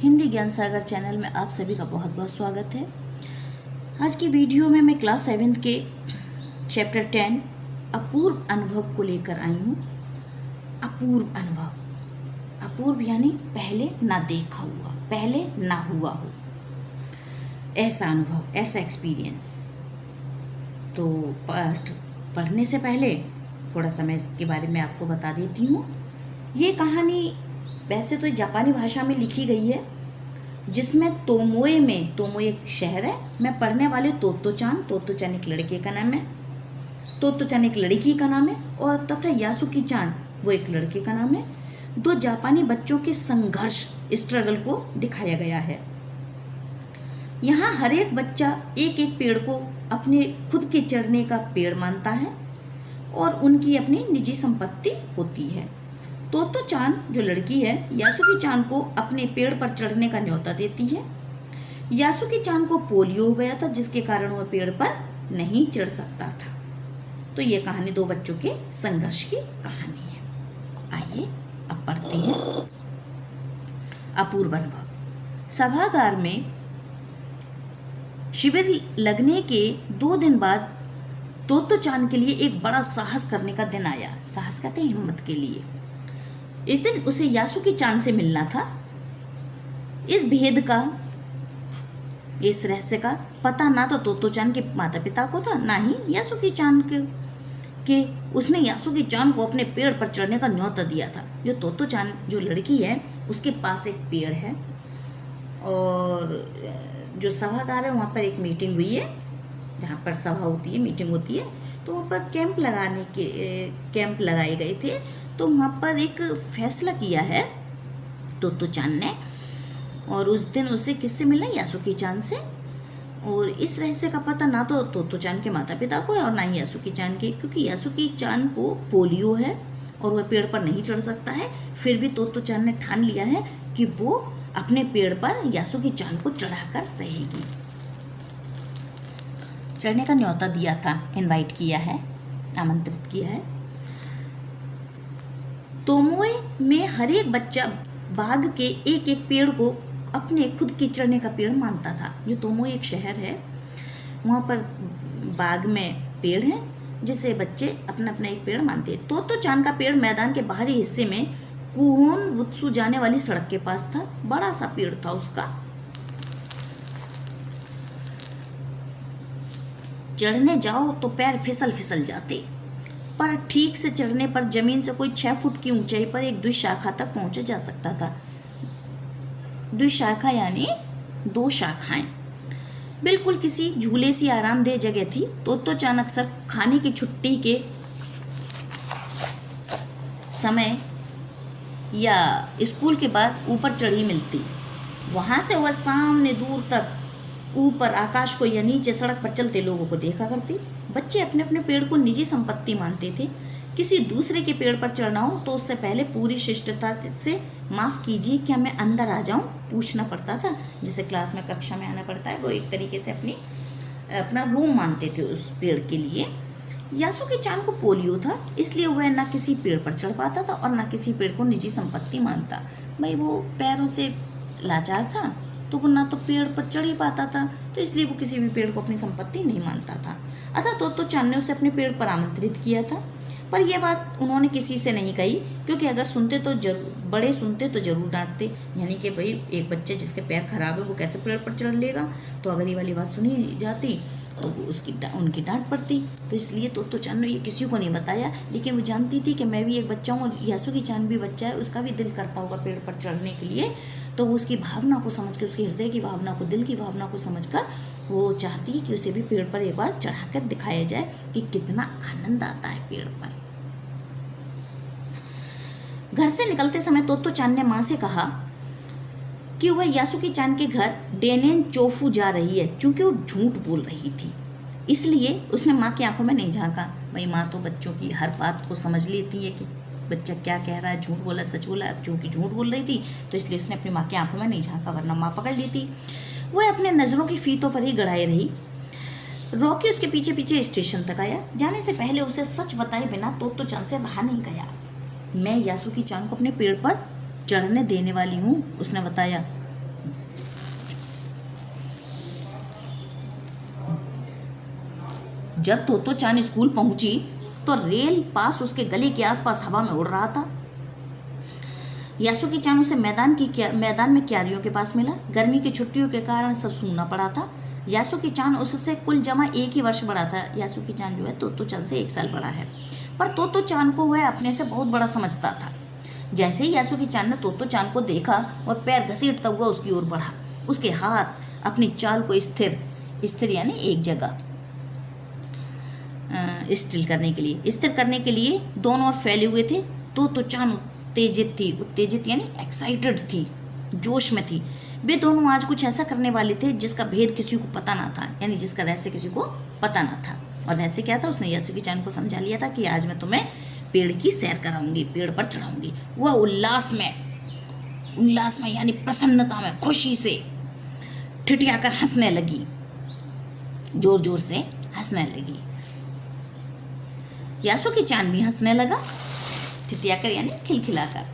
हिंदी ज्ञान सागर चैनल में आप सभी का बहुत बहुत स्वागत है। आज की वीडियो में मैं क्लास 7 के चैप्टर 10 अपूर्व अनुभव को लेकर आई हूँ। अपूर्व अनुभव, अपूर्व यानी पहले ना देखा हुआ, पहले ना हुआ हो, ऐसा अनुभव, ऐसा एक्सपीरियंस। तो पढ़ने से पहले थोड़ा सा मैं इसके बारे में आपको बता देती हूँ। ये कहानी वैसे तो जापानी भाषा में लिखी गई है, जिसमें तोमोए एक शहर है। मैं पढ़ने वाली तोत्तो-चान एक लड़के का नाम है, तोत्तो-चान एक लड़की का नाम है, और तथा यासुकी-चान वो एक लड़के का नाम है। दो जापानी बच्चों के संघर्ष, स्ट्रगल को दिखाया गया है। यहाँ हर एक बच्चा एक एक पेड़ को अपने खुद के चढ़ने का पेड़ मानता है और उनकी अपनी निजी संपत्ति होती है। तोत्तो-चान जो लड़की है, यासुकी-चान को अपने पेड़ पर चढ़ने का न्योता देती है। यासुकी-चान को पोलियो हो गया था, जिसके कारण वह पेड़ पर नहीं चढ़ सकता था। तो ये कहानी दो बच्चों के संघर्ष की कहानी है। आइए अब पढ़ते हैं। अपूर्व अनुभव। सभागार में शिविर लगने के 2 दिन बाद तोत्तो-चान के लिए एक बड़ा साहस करने का दिन आया। साहस कहते हैं हिम्मत के लिए। इस दिन उसे यासुकी-चान से मिलना था। इस भेद का, इस रहस्य का पता ना तो तोत्तो-चान के माता पिता को था, ना ही यासुकी-चान के उसने यासुकी-चान को अपने पेड़ पर चढ़ने का न्योता दिया था। जो तोत्तो-चान जो लड़की है, उसके पास एक पेड़ है और जो सभागार है वहाँ पर एक मीटिंग हुई है, जहाँ पर सभा होती है, मीटिंग होती है। तो वहाँ पर कैंप लगाए गए थे। तो वहाँ पर एक फैसला किया है तोत्तो-चान ने, और उस दिन उसे किससे मिला? यासुकी-चान से। और इस रहस्य का पता ना तो तोत्तो-चान के माता पिता को है और ना ही यासुकी-चान के, क्योंकि यासुकी-चान को पोलियो है और वह पेड़ पर नहीं चढ़ सकता है। फिर भी तोत्तो-चान ने ठान लिया है कि वो अपने पेड़ पर यासुकी-चान को चढ़ाकर रहेगी। चढ़ने का न्योता दिया था, इनवाइट किया है, आमंत्रित किया है। तोमोए में हर एक बच्चा बाग के एक एक पेड़ को अपने खुद के चढ़ने का पेड़ मानता था। ये तोमोए एक शहर है, वहाँ पर बाग में पेड़ है जिसे बच्चे अपना अपना एक पेड़ मानते हैं। तोत्तो-चान का पेड़ मैदान के बाहरी हिस्से में कुहोन-वुत्सु जाने वाली सड़क के पास था। बड़ा सा पेड़ था उसका। चढ़ने जाओ तो पैर फिसल जाते, पर ठीक से चढ़ने पर जमीन से कोई 6 फुट की ऊंचाई पर एक द्विशाखा तक पहुंचा जा सकता था। द्विशाखा यानी 2 शाखाएं। बिल्कुल किसी झूले सी आरामदेह जगह थी। तोत्तो-चान अक्सर खाने की छुट्टी के समय या स्कूल के बाद ऊपर चढ़ी मिलती। वहां से वह सामने दूर तक ऊपर आकाश को या नीचे सड़क पर चलते लोगों को देखा करती। बच्चे अपने अपने पेड़ को निजी संपत्ति मानते थे। किसी दूसरे के पेड़ पर चढ़ना हो तो उससे पहले पूरी शिष्टता से माफ़ कीजिए, क्या मैं अंदर आ जाऊं, पूछना पड़ता था। जैसे क्लास में, कक्षा में आना पड़ता है, वो एक तरीके से अपना रूम मानते थे उस पेड़ के लिए। यासुकी-चान को पोलियो था, इसलिए वह ना किसी पेड़ पर चढ़ पाता था और ना किसी पेड़ को निजी संपत्ति मानता। भाई वो पैरों से लाचार था, तो वो ना तो पेड़ पर चढ़ ही पाता था, तो इसलिए वो किसी भी पेड़ को अपनी संपत्ति नहीं मानता था। अतः तोत्तो-चान ने उसे अपने पेड़ पर आमंत्रित किया था, पर यह बात उन्होंने किसी से नहीं कही, क्योंकि अगर बड़े सुनते तो जरूर डांटते। यानी कि भाई एक बच्चे जिसके पैर खराब है वो कैसे पेड़ पर चढ़ लेगा। तो अगर ये वाली बात सुनी जाती तो उनकी डांट पड़ती। तो इसलिए तोत्तो-चान ने ये किसी को नहीं बताया। लेकिन वो जानती थी कि मैं भी एक बच्चा हूँ और यासुकी-चान भी बच्चा है, उसका भी दिल करता होगा पेड़ पर चढ़ने के लिए। तो वो उसकी भावना को समझ के, उसके हृदय की भावना को, दिल की भावना को समझकर वो चाहती है कि उसे भी पेड़ पर एक बार चढ़ाकर दिखाया जाए कि कितना आनंद आता है पेड़ पर। घर से निकलते समय तोत्तो-चान ने माँ से कहा कि वह यासुकी-चान के घर डेनेन-चोफू जा रही है, क्योंकि वो झूठ बोल रही थी। इसलिए उसने माँ की आंखों में नहीं झांका। भाई माँ तो बच्चों की हर बात को समझ लेती है कि बच्चा क्या कह रहा है, झूठ बोला सच बोला। अब चूँकि झूठ बोल रही थी तो इसलिए उसने अपनी माँ की आंखों में नहीं झांका, वरना माँ पकड़ लेती। वह अपने नज़रों की फीतों पर ही गड़ाई रही। रॉकी उसके पीछे पीछे स्टेशन तक आया। जाने से पहले उसे सच बताए बिना तोत्तो-चान से रहा नहीं गया। मैं यासुकी-चान को अपने पेड़ पर चढ़ने देने वाली हूँ, उसने बताया। जब तोतो चान स्कूल पहुंची तो रेल पास उसके गले के आसपास हवा में उड़ रहा था। यासुकी चान उसे मैदान में क्यारियों के पास मिला। गर्मी की छुट्टियों के कारण सब सूना पड़ा था। यासुकी चान उससे कुल जमा 1 ही वर्ष बड़ा था। यासुकी चान जो है तोतो चान से 1 साल बड़ा है, पर तोतो चान को वह अपने से बहुत बड़ा समझता था। जैसे ही यासुकी चान ने तोतो चान को देखा, वह पैर घसीटता हुआ उसकी ओर बढ़ा। उसके हाथ अपनी चाल को स्थिर यानी एक जगह स्थिर करने के लिए दोनों ओर फैले हुए थे। तोतो चान उत्तेजित यानी एक्साइटेड थी, जोश में थी। वे दोनों आज कुछ ऐसा करने वाले थे जिसका भेद किसी को पता ना था, यानी जिसका रहस्य किसी को पता ना था। और रहस्य क्या था? उसने यासुकी चान को समझा लिया था कि आज मैं तुम्हें पेड़ की सैर कराऊंगी, पेड़ पर चढ़ाऊंगी। वह उल्लास में यानी प्रसन्नता में, खुशी से ठिठियाकर हंसने लगी, जोर जोर से हंसने लगी। यासुकी चान भी हंसने लगा, ठिठियाकर यानी खिलखिलाकर।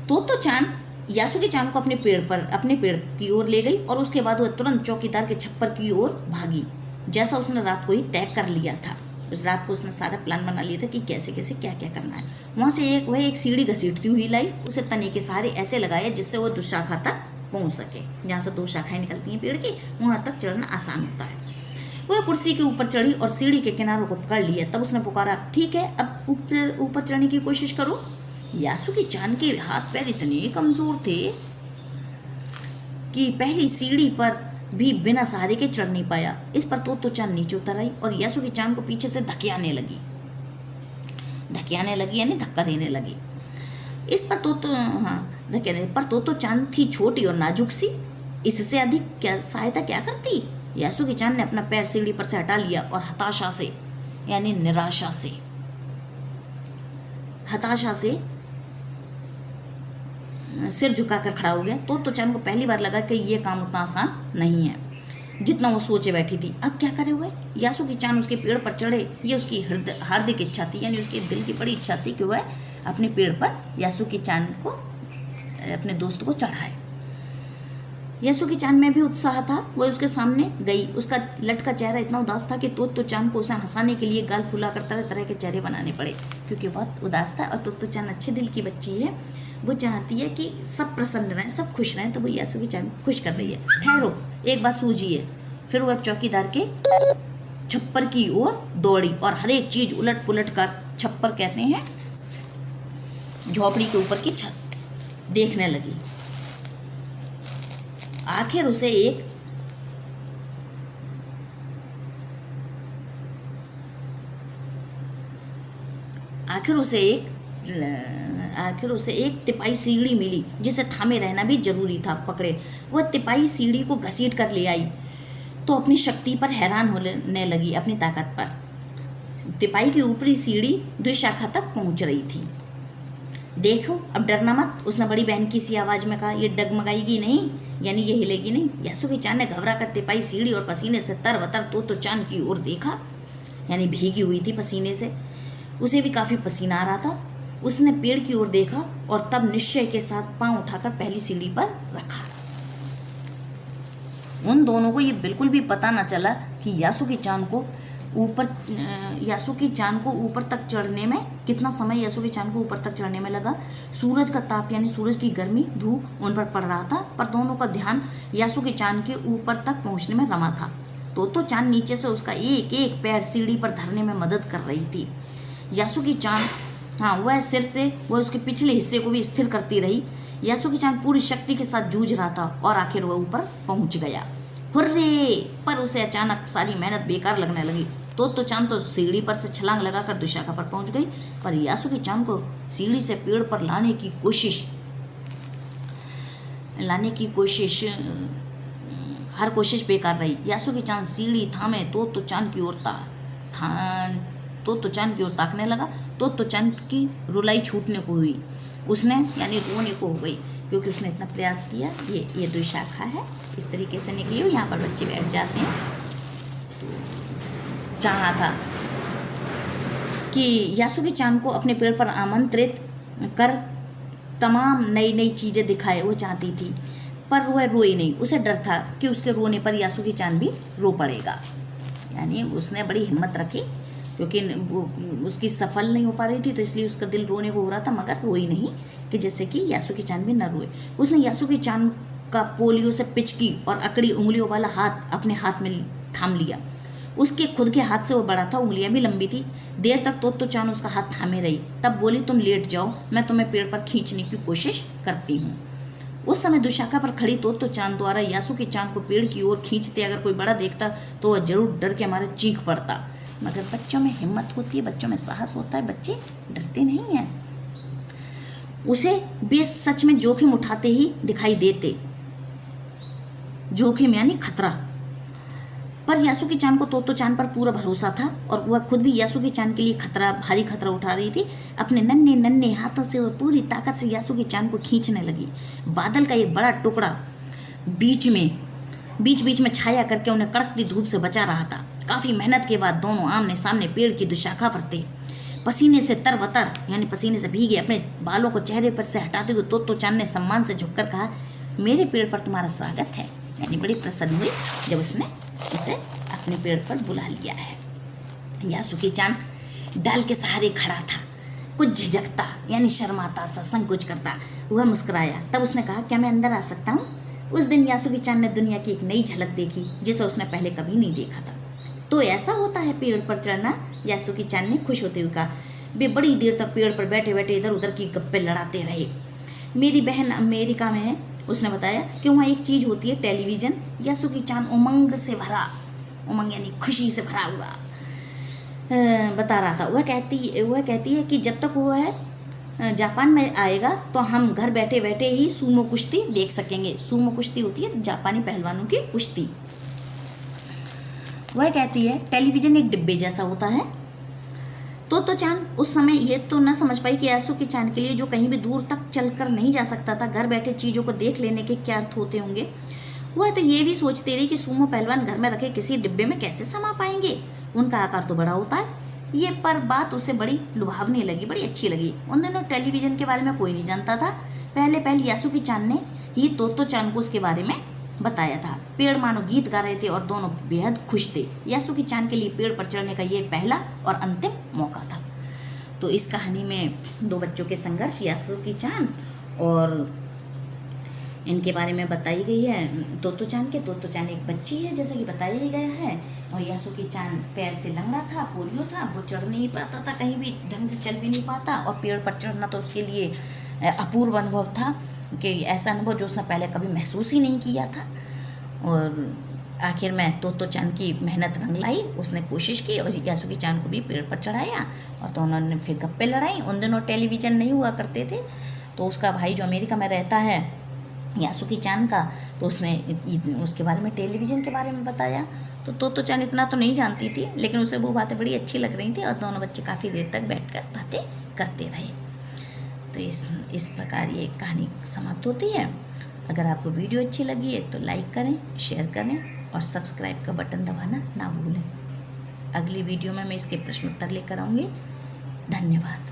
तोतो चान यासुकी चान को अपने पेड़ की ओर ले गई और उसके बाद वह तुरंत चौकीदार के छप्पर की ओर भागी, जैसा उसने रात को ही तय कर लिया था। उस रात को उसने सारा प्लान बना लिया था कि कैसे कैसे क्या क्या करना है। वहाँ से वह एक सीढ़ी घसीटती हुई लाई, उसे तने के सहारे ऐसे लगाया जिससे वह दुशाखा तक पहुँच सके। जहाँ से 2 शाखाएं निकलती हैं पेड़ की, वहाँ तक चढ़ना आसान होता है। वह कुर्सी के ऊपर चढ़ी और सीढ़ी के किनारों को पकड़ लिया। तब उसने पुकारा, ठीक है, अब ऊपर चढ़ने की कोशिश करो। यासुकी चान के हाथ पैर इतने कमजोर थे कि पहली सीढ़ी पर भी बिना सहारे के चढ़ नहीं पाया। इस पर तोतो चान नीचे उतर आई और यासुकी चान को पीछे से धकियाने लगी यानी धक्का देने लगी। इस पर तोतो चान थी छोटी और नाजुक सी, इससे अधिक सहायता क्या करती। यासुकी चान ने अपना पैर सीढ़ी पर से हटा लिया और हताशा से सिर झुकाकर खड़ा हो गया। तोतो चान को पहली बार लगा कि यह काम उतना आसान नहीं है जितना वो सोचे बैठी थी। अब क्या करे हुए? यासुकी चान उसके पेड़ पर चढ़े, ये उसकी हार्दिक इच्छा थी, यानी उसके दिल की बड़ी इच्छा थी कि वह अपने पेड़ पर यासुकी चान को, अपने दोस्त को चढ़ाए। यासुकी चान में भी उत्साह था। वह उसके सामने गई। उसका लटका चेहरा इतना उदास था कि तोतो चान को उसे हंसाने के लिए गाल फुलाकर तरह तरह के चेहरे बनाने पड़े, क्योंकि बहुत उदास था। और तोतो चान अच्छे दिल की बच्ची है, वो चाहती है कि सब प्रसन्न रहें, सब खुश रहें, तो वो यासुकी चान खुश कर रही है। ठहरो, एक बात सूझिए। फिर वह चौकीदार के छप्पर की ओर दौड़ी और हर एक चीज उलट पुलट कर, छप्पर कहते हैं झोपड़ी के ऊपर की छत, देखने लगी। आखिर उसे एक तिपाई सीढ़ी मिली जिसे थामे रहना भी जरूरी था। पकड़े वह तिपाई सीढ़ी को घसीट कर ले आई तो अपनी शक्ति पर हैरान होने लगी, अपनी ताकत पर। तिपाई की ऊपरी सीढ़ी द्विशाखा तक पहुंच रही थी। देखो, अब डरना मत, उसने बड़ी बहन की सी आवाज में कहा। ये डगमगाएगी नहीं, यानी ये हिलेगी नहीं। यासुकी चान ने घबरा कर तिपाई सीढ़ी और पसीने से तरबतर तोतो चान की ओर देखा, यानी भीगी हुई थी पसीने से, उसे भी काफी पसीना आ रहा था। उसने पेड़ की ओर देखा और तब निश्चय के साथ पांव उठाकर पहली सीढ़ी पर रखा। उन दोनों को ये बिल्कुल भी पता न चला कि यासुकी चान को ऊपर तक चढ़ने में कितना समय यासुकी चान को ऊपर तक चढ़ने में लगा। सूरज का ताप यानी सूरज की गर्मी, धूप उन पर पड़ रहा था, पर दोनों का ध्यान यासुकी चान के ऊपर तक पहुंचने में रमा था। तोतो चान नीचे से उसका एक एक पैर सीढ़ी पर धरने में मदद कर रही थी। यासुकी चान, वह सिर से वह उसके पिछले हिस्से को भी स्थिर करती रही। यासुकी चान पूरी शक्ति के साथ जूझ रहा था और आखिर वह ऊपर पहुंच गया। हुर्रे! पर उसे अचानक सारी मेहनत बेकार लगने लगी। तोतो चान तो सीढ़ी पर से छलांग लगाकर दुशाखा पर पहुंच गई, पर यासुकी चान को सीढ़ी से पेड़ पर लाने की हर कोशिश बेकार रही। यासुकी चान सीढ़ी थामे तोतो चान की ओर ताकने लगा। तोतो चान की रुलाई छूटने को हुई, उसने यानी रोने को हो गई, क्योंकि उसने इतना प्रयास किया। ये द्विशाखा है, इस तरीके से निकली हो, यहाँ पर बच्चे बैठ जाते हैं। चाहा था कि यासुकी चान को अपने पेड़ पर आमंत्रित कर तमाम नई नई चीज़ें दिखाए, वो चाहती थी, पर वह रोई नहीं। उसे डर था कि उसके रोने पर यासुकी चान भी रो पड़ेगा। यानी उसने बड़ी हिम्मत रखी, क्योंकि वो उसकी सफल नहीं हो पा रही थी, तो इसलिए उसका दिल रोने को हो रहा था, मगर रोई नहीं कि जैसे कि यासुकी चान भी न रोए। उसने यासुकी चान का पोलियो से पिचकी और अकड़ी उंगलियों वाला हाथ अपने हाथ में थाम लिया। उसके खुद के हाथ से वो बड़ा था, उंगलियां भी लंबी थी। देर तक तो चान उसका हाथ थामे रही, तब बोली, तुम लेट जाओ, मैं तुम्हें पेड़ पर खींचने की कोशिश करती हूँ। उस समय दुशाखा पर खड़ी तो चान द्वारा यासुकी चान को पेड़ की ओर खींचते अगर कोई बड़ा देखता तो वह जरूर डर के हमारे चीख पड़ता। मगर बच्चों में हिम्मत होती है, बच्चों में साहस होता है, बच्चे डरते नहीं हैं। उसे वे सच में जोखिम उठाते ही दिखाई देते, जोखिम यानी खतरा। पर यासुकी चान को तो चान पर पूरा भरोसा था और वह खुद भी यासुकी चान के लिए भारी खतरा उठा रही थी। अपने नन्हे नन्हे हाथों से वह पूरी ताकत से यासुकी चान को खींचने लगी। बादल का एक बड़ा टुकड़ा बीच बीच में छाया करके उन्हें कड़कती धूप से बचा रहा था। काफ़ी मेहनत के बाद दोनों आमने सामने पेड़ की दुशाखा पर थे। पसीने से तरबतर यानी पसीने से भीगे अपने बालों को चेहरे पर से हटाते हुए तो चान ने सम्मान से झुककर कहा, मेरे पेड़ पर तुम्हारा स्वागत है। यानी बड़ी प्रसन्न हुई जब उसने उसे अपने पेड़ पर बुला लिया है। यासुकी चान डाल के सहारे खड़ा था, कुछ झिझकता यानी शर्माता सा, संकोच करता। वह मुस्कुराया, तब उसने कहा, क्या मैं अंदर आ सकता हूँ? उस दिन यासुकी चान ने दुनिया की एक नई झलक देखी जिसे उसने पहले कभी नहीं देखा था। तो ऐसा होता है पेड़ पर चढ़ना? यासुकी चान ने खुश होते हुए कहा। वे बड़ी देर तक पेड़ पर बैठे बैठे इधर उधर की गप्पे लड़ाते रहे। मेरी बहन अमेरिका में है, उसने बताया कि वहाँ एक चीज़ होती है, टेलीविज़न। यासुकी चान उमंग यानी खुशी से भरा हुआ बता रहा था। वह कहती है कि जब तक वो है जापान में आएगा तो हम घर बैठे बैठे ही सूमो कुश्ती देख सकेंगे। सूमो कुश्ती होती है जापानी पहलवानों की कुश्ती। वह कहती है टेलीविज़न एक डिब्बे जैसा होता है। तो चान उस समय ये तो न समझ पाई कि यासुकी चान के लिए, जो कहीं भी दूर तक चलकर नहीं जा सकता था, घर बैठे चीज़ों को देख लेने के क्या अर्थ होते होंगे। वह तो ये भी सोचती रही कि सूमो पहलवान घर में रखे किसी डिब्बे में कैसे समा पाएंगे, उनका आकार तो बड़ा होता है। ये पर बात उसे बड़ी लुभावनी लगी, बड़ी अच्छी लगी। उन दिनों टेलीविज़न के बारे में कोई नहीं जानता था। पहले यासुकी चान ने ही तो चान को उसके बारे में बताया था। पेड़ मानो गीत गा रहे थे और दोनों बेहद खुश थे। यासुकी चान के लिए पेड़ पर चढ़ने का ये पहला और अंतिम मौका था। तो इस कहानी में दो बच्चों के संघर्ष, यासुकी चान और इनके बारे में बताई गई है। तो चान एक बच्ची है जैसा कि बताया ही गया है, और यासुकी चान पैर से लंगड़ा था, पोलियो था, वो चढ़ नहीं पाता था, कहीं भी ढंग से चल भी नहीं पाता, और पेड़ पर चढ़ना तो उसके लिए अपूर्व अनुभव था, कि ऐसा अनुभव जो उसने पहले कभी महसूस ही नहीं किया था। और आखिर में तो चान की मेहनत रंग लाई, उसने कोशिश की और यासुकी चान को भी पेड़ पर चढ़ाया, और तो उन्होंने फिर गप्पे लड़ाई। उन दिनों टेलीविज़न नहीं हुआ करते थे, तो उसका भाई जो अमेरिका में रहता है यासुकी चान का, तो उसने उसके बारे में, टेलीविज़न के बारे में बताया। तो चान इतना तो नहीं जानती थी, लेकिन उसे वो बातें बड़ी अच्छी लग रही थी, और दोनों बच्चे काफ़ी देर तक बैठकर बातें करते रहे। तो इस प्रकार ये कहानी समाप्त होती है। अगर आपको वीडियो अच्छी लगी है तो लाइक करें, शेयर करें और सब्सक्राइब का बटन दबाना ना भूलें। अगली वीडियो में मैं इसके प्रश्न उत्तर लेकर आऊँगी। धन्यवाद।